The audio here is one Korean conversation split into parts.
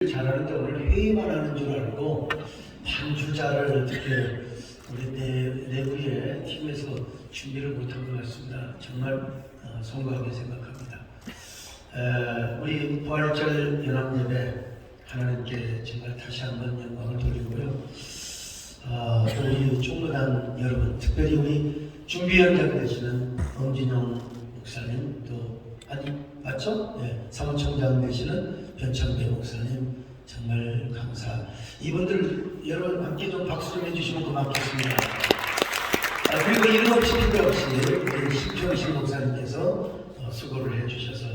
잘하는데 오늘 회의만 하는 줄 알고 반주자를 어떻게 우리 내부의 팀에서 준비를 못한 것 같습니다. 정말 송구하게 생각합니다. 우리 부활절 연합예배 하나님께 정말 다시 한번 영광을 돌리고요. 또 우리 총무단 여러분, 특별히 우리 준비위원장 되시는 엄진영 목사님, 또 맞죠? 네, 사무총장 되시는 변창배 목사님 정말 감사. 이분들 여러분 함께 좀 박수 좀 해주시면 고맙겠습니다. 그리고 이름 없이 필요 없이 우리 심평식 목사님께서 수고를 해주셔서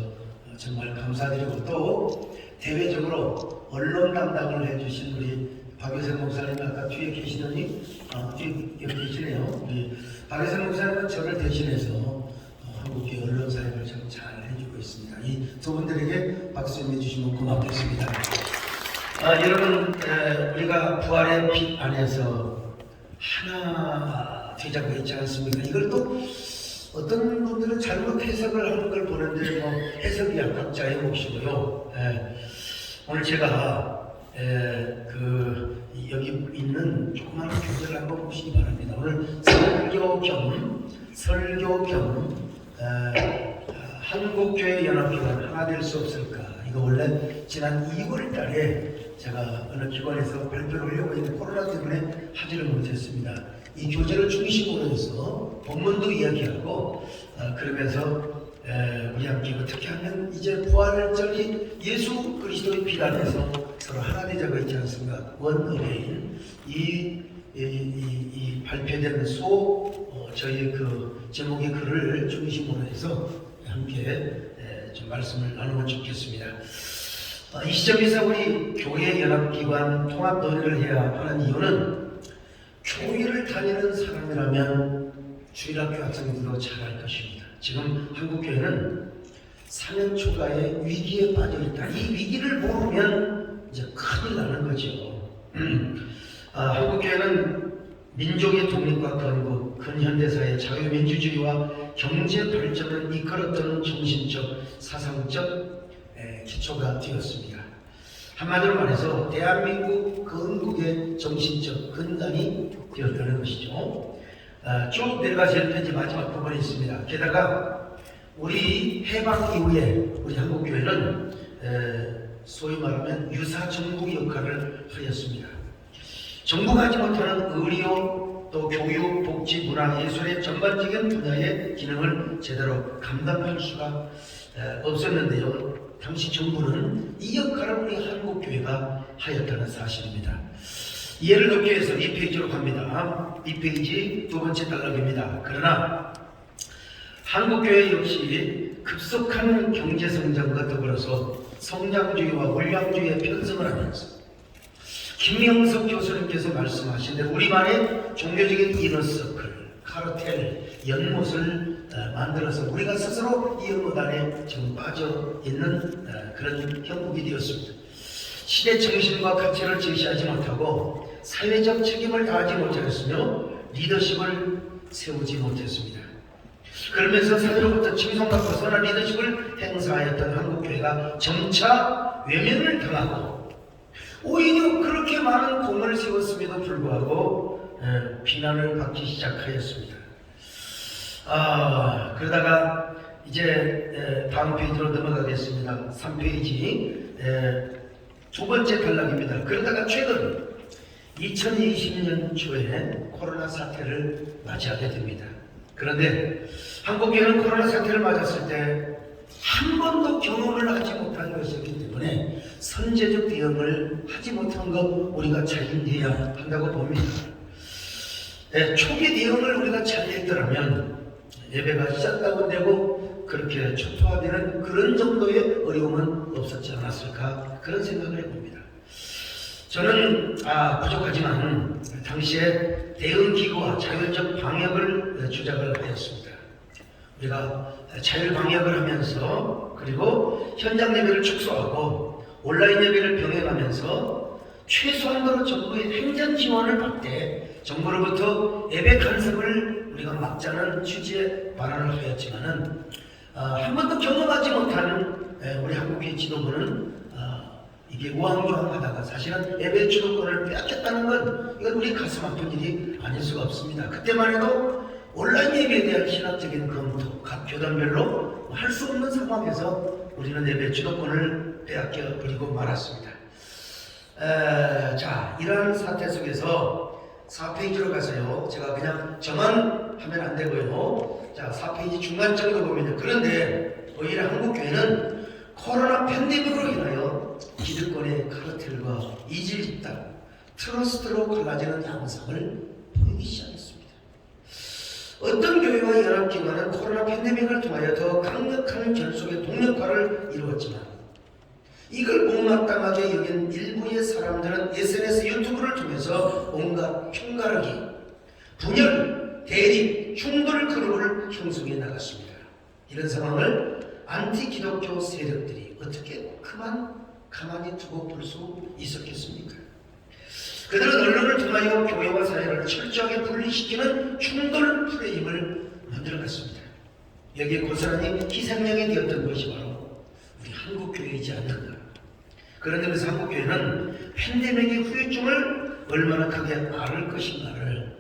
정말 감사드리고, 또 대외적으로 언론 담당을 해주신 우리 박여생 목사님, 아까 뒤에 계시더니 뒤에 계시네요. 우리 박여생 목사님은 저를 대신해서 한국의 언론 사역을 참 잘 해주고 있습니다. 이 두 분들에게 박수 좀 해주시면 고맙겠습니다. 여러분, 우리가 부활의 빛 안에서 하나 되자고 했지 않습니까? 이걸 또 어떤 분들은 잘못 해석을 하는 걸 보는데 해석이야 각자의 몫이고요. 오늘 제가 여기 있는 조그마한 교재를 한번 보시기 바랍니다. 오늘 설교 겸 한국교회 연합기관 하나 될 수 없을까? 이거 원래 지난 2월 달에 제가 어느 기관에서 발표를 하려고 했는데 코로나 때문에 하지를 못했습니다. 이 교재를 중심으로 해서 본문도 이야기하고 그러면서 우리 함께 어떻게 하면 이제 부활절이 예수 그리스도의 피 안에서 서로 하나 되자고 했지 않습니까? 원 어게인 이 발표된 저희 그 제목의 글을 중심으로 해서 함께 좀 말씀을 나누면 좋겠습니다. 이 시점에서 우리 교회 연합기관 통합 논의를 해야 하는 이유는, 교회를 다니는 사람이라면 주일학교 학생들도 잘할 것입니다. 지금 한국교회는 사면 초가의 위기에 빠져 있다. 이 위기를 모르면 이제 큰일 나는 거죠. 한국교회는 민족의 독립과 건국, 근현대사의 자유민주주의와 경제 발전을 이끌었던 정신적, 사상적 기초가 되었습니다. 한마디로 말해서 대한민국 건국의 정신적 근간이 되었다는 것이죠. 쭉 내려가 제일 편지 마지막 부분에 있습니다. 게다가 우리 해방 이후에 우리 한국교회는 소위 말하면 유사 정부 역할을 하였습니다. 정부가 하지 못하는 의료, 또 교육, 복지, 문화, 예술의 전반적인 분야의 기능을 제대로 감당할 수가 없었는데요. 당시 정부는 이 역할을 우리 한국교회가 하였다는 사실입니다. 이해를 돕기 위해서 이 페이지로 갑니다. 이 페이지 두 번째 단락입니다. 그러나 한국교회 역시 급속한 경제성장과 더불어서 성장주의와 물량주의에 편승을 하면서 김영석 교수님께서 말씀하신 대로 우리만의 종교적인 이너서클, 카르텔, 연못을 만들어서 우리가 스스로 이 연못 안에 지금 빠져 있는 그런 형국이 되었습니다. 시대 정신과 가치를 제시하지 못하고 사회적 책임을 다하지 못하였으며 리더십을 세우지 못했습니다. 그러면서 사회로부터 칭송과 벗어난 리더십을 행사하였던 한국교회가 점차 외면을 당하고, 오히려 그렇게 많은 공을 세웠음에도 불구하고 비난을 받기 시작하였습니다. 그러다가 이제 다음 페이지로 넘어가겠습니다. 3페이지 두 번째 단락입니다. 그러다가 최근 2020년 초에 코로나 사태를 맞이하게 됩니다. 그런데 한국교회는 코로나 사태를 맞았을 때 한 번도 경험을 하지 못한 것이기 때문에 선제적 대응을 하지 못한 것 우리가 자인해야 한다고 봅니다. 초기 대응을 우리가 잘 했더라면 예배가 시작다운되고 그렇게 초토화되는 그런 정도의 어려움은 없었지 않았을까, 그런 생각을 해봅니다. 저는 부족하지만 당시에 대응기구와 자율적 방역을 주장을 하였습니다. 우리가 자율 방역을 하면서, 그리고 현장 예배를 축소하고 온라인 예배를 병행하면서 최소한도로 정부의 행정 지원을 받되 정부로부터 예배 간섭을 우리가 막자는 취지의 발언을 하였지만은 한 번도 경험하지 못하는 우리 한국의 지도부는 이게 우왕좌왕하다가 사실은 예배 주도권을 빼앗겼다는 건 이건 우리 가슴 아픈 일이 아닐 수가 없습니다. 그때만 해도 온라인 예배에 대한 신학적인 검토, 각 교단별로 할 수 없는 상황에서 우리는 예배 주도권을 빼앗겨 버리고 말았습니다. 자, 이러한 사태 속에서 4페이지로 가서요. 제가 그냥 저만 하면 안 되고요. 자, 4페이지 중간 정도 보면요. 그런데 오히려 한국교회는 코로나 팬데믹으로 인하여 기득권의 카르텔과 이질 집단, 트러스트로 갈라지는 양상을 보이기 시작했습니다. 어떤 교회와 연합기관은 코로나 팬데믹을 통하여 더 강력한 결속의 동력화를 이루었지만 이걸 못마땅하게 여긴 일부의 사람들은 SNS 유튜브를 통해서 온갖 편가르기, 분열, 대립, 충돌 그룹을 형성해 나갔습니다. 이런 상황을 안티 기독교 세력들이 어떻게 가만히 두고 볼 수 있었겠습니까? 그들은 언론을 통하여 교회와 사회를 철저하게 분리시키는 충돌 프레임을 만들어갔습니다. 여기에 고스란히 희생양이 되었던 것이 바로 우리 한국교회이지 않는가. 그런 점에서 한국교회는 팬데믹의 후유증을 얼마나 크게 앓을 것인가를,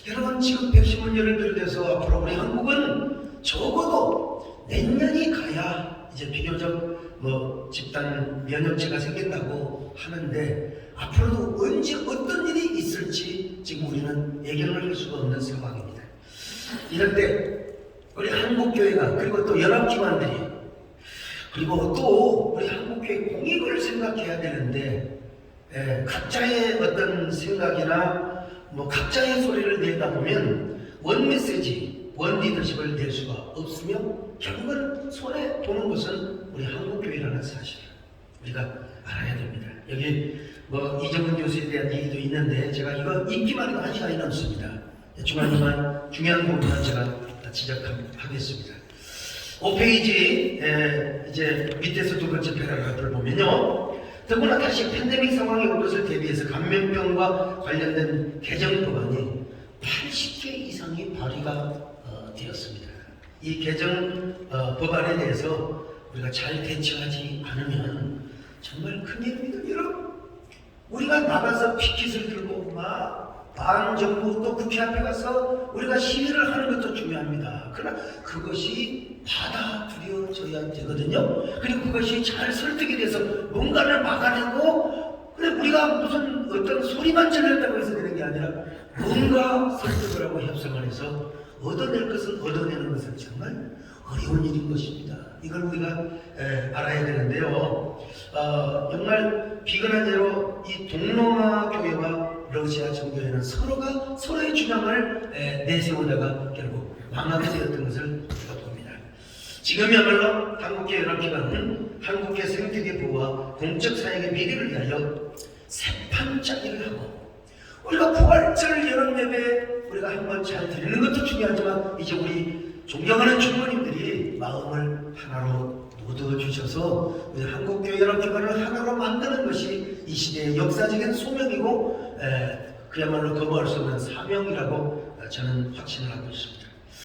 여러분 지금 백신 문제를 비롯해서 앞으로 우리 한국은 적어도 내년이 가야 이제 비교적 집단 면역체가 생긴다고 하는데 앞으로도 언제 어떤 일이 있을지 지금 우리는 예견을 할 수가 없는 상황입니다. 이럴 때 우리 한국교회가, 그리고 또 연합기관들이, 그리고 또 우리 한국교회 공익을 생각해야 되는데 각자의 어떤 생각이나 각자의 소리를 내다 보면 원 메시지, 원 리더십을 낼 수가 없으며 결국은 손에 도는 것은 우리 한국교회라는 사실 우리가 알아야 됩니다. 여기 이정훈 교수에 대한 얘기도 있는데 제가 이거 읽기만 해도 한 시간이 넘습니다. 중요한 부분만 제가 지적하겠습니다. 5페이지 이제 밑에서 두 번째 패러그래프를 보면요. 더구나 다시 팬데믹 상황이 올 것을 대비해서 감염병과 관련된 개정 법안이 80개 이상이 발의가 되었습니다. 이 개정 법안에 대해서 우리가 잘 대처하지 않으면 정말 큰일입니다. 여러분, 우리가 나가서 피켓을 들고 반정부 또 국회 앞에 가서 우리가 시위를 하는 것도 중요합니다. 그러나 그것이 받아들여져야 되거든요. 그리고 그것이 잘 설득이 돼서 뭔가를 막아내고, 그래 우리가 무슨 어떤 소리만 질렀다고 해서 되는 게 아니라 뭔가 설득을 하고 협상을 해서 얻어낼 것은 얻어내는 것은 정말 어려운 일인 것입니다. 이걸 우리가 알아야 되는데요. 정말 비근한 예로 이 동로마 교회와 러시아 정교회는 서로가 서로의 주장을 내세우다가 결국 망하게 되었던 것을 우리가 봅니다. 지금이야말로 한국교회 연합기관은 한국교회 생태계 보호와 공적 사역의 미래를 위하여 새판짜기를 하고, 우리가 부활절 연합예배 우리가 한번 잘 드리는 것도 중요하지만 이제 우리 존경하는 주모님들이 마음을 하나로 모두 주셔서 우리 한국교회 연합기관을 하나로 만드는 것이 이 시대의 역사적인 소명이고 그야말로 거부할 수 없는 사명이라고 저는 확신을 하고 있습니다.